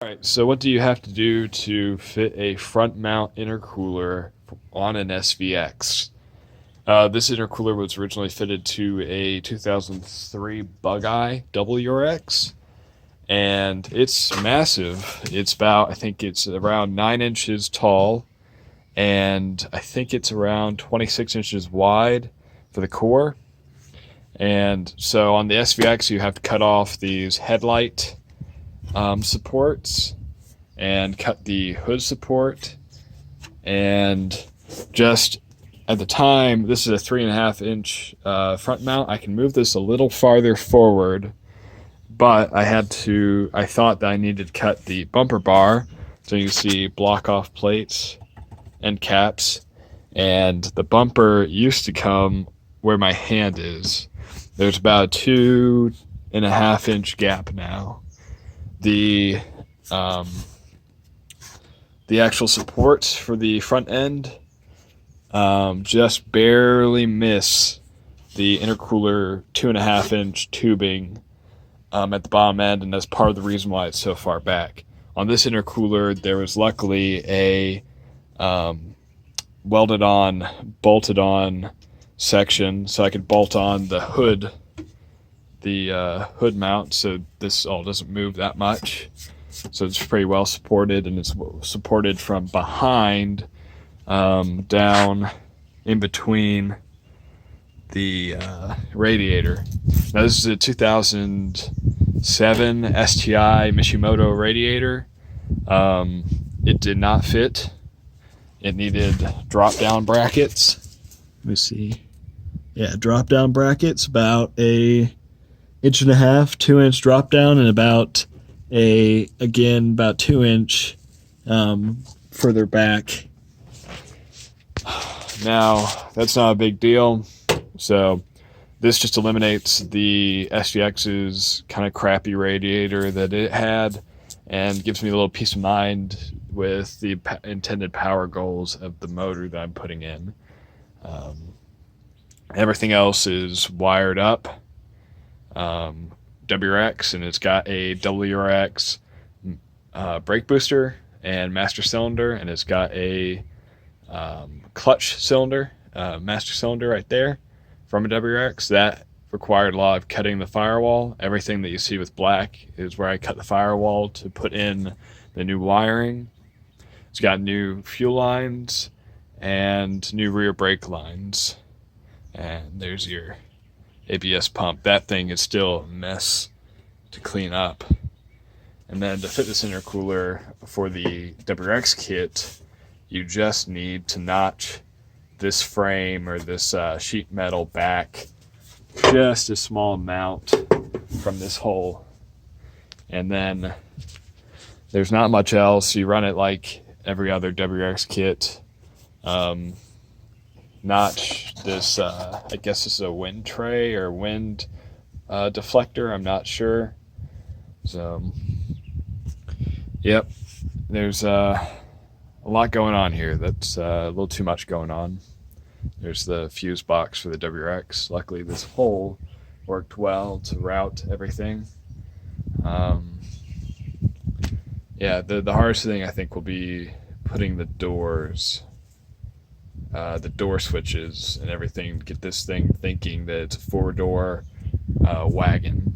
Alright, so what do you have to do to fit a front mount intercooler on an SVX? This intercooler was originally fitted to a 2003 Bug-Eye WRX, and it's massive. It's about, I think it's around 9 inches tall, and I think it's around 26 inches wide for the core. And so on the SVX, you have to cut off these headlight supports and cut the hood support. And just at the time, this is a 3.5-inch front mount. I can move this a little farther forward, but I thought that I needed to cut the bumper bar. So you see block off plates and caps, and the bumper used to come where my hand is. There's about a 2.5-inch gap now. The actual supports for the front end just barely miss the intercooler 2.5-inch tubing at the bottom end, and that's part of the reason why it's so far back. On this intercooler, there was luckily a welded on, bolted on section, so I could bolt on the hood mount, so this all doesn't move that much. So it's pretty well supported, and it's supported from behind down in between the radiator. Now this is a 2007 STI Mishimoto radiator. It did not fit. It needed drop-down brackets. Let me see. Yeah, drop-down brackets, about a 1.5 to 2-inch drop-down, and about 2-inch further back. Now, that's not a big deal. So this just eliminates the SVX's kind of crappy radiator that it had, and gives me a little peace of mind with the intended power goals of the motor that I'm putting in. Everything else is wired up. WRX, and it's got a WRX brake booster and master cylinder, and it's got a clutch cylinder, master cylinder right there from a WRX. That required a lot of cutting the firewall. Everything that you see with black is where I cut the firewall to put in the new wiring. It's got new fuel lines and new rear brake lines, and there's your ABS pump. That thing is still a mess to clean up. And then to fit this intercooler for the WRX kit, you just need to notch this frame or this sheet metal back just a small amount from this hole. And then there's not much else. You run it like every other WRX kit. Notch this, I guess this is a wind tray or wind deflector, I'm not sure. So, yep, there's a lot going on here. That's a little too much going on. There's the fuse box for the WRX. Luckily, this hole worked well to route everything. Yeah, the hardest thing I think will be putting the doors, the door switches and everything, to get this thing thinking that it's a 4-door wagon.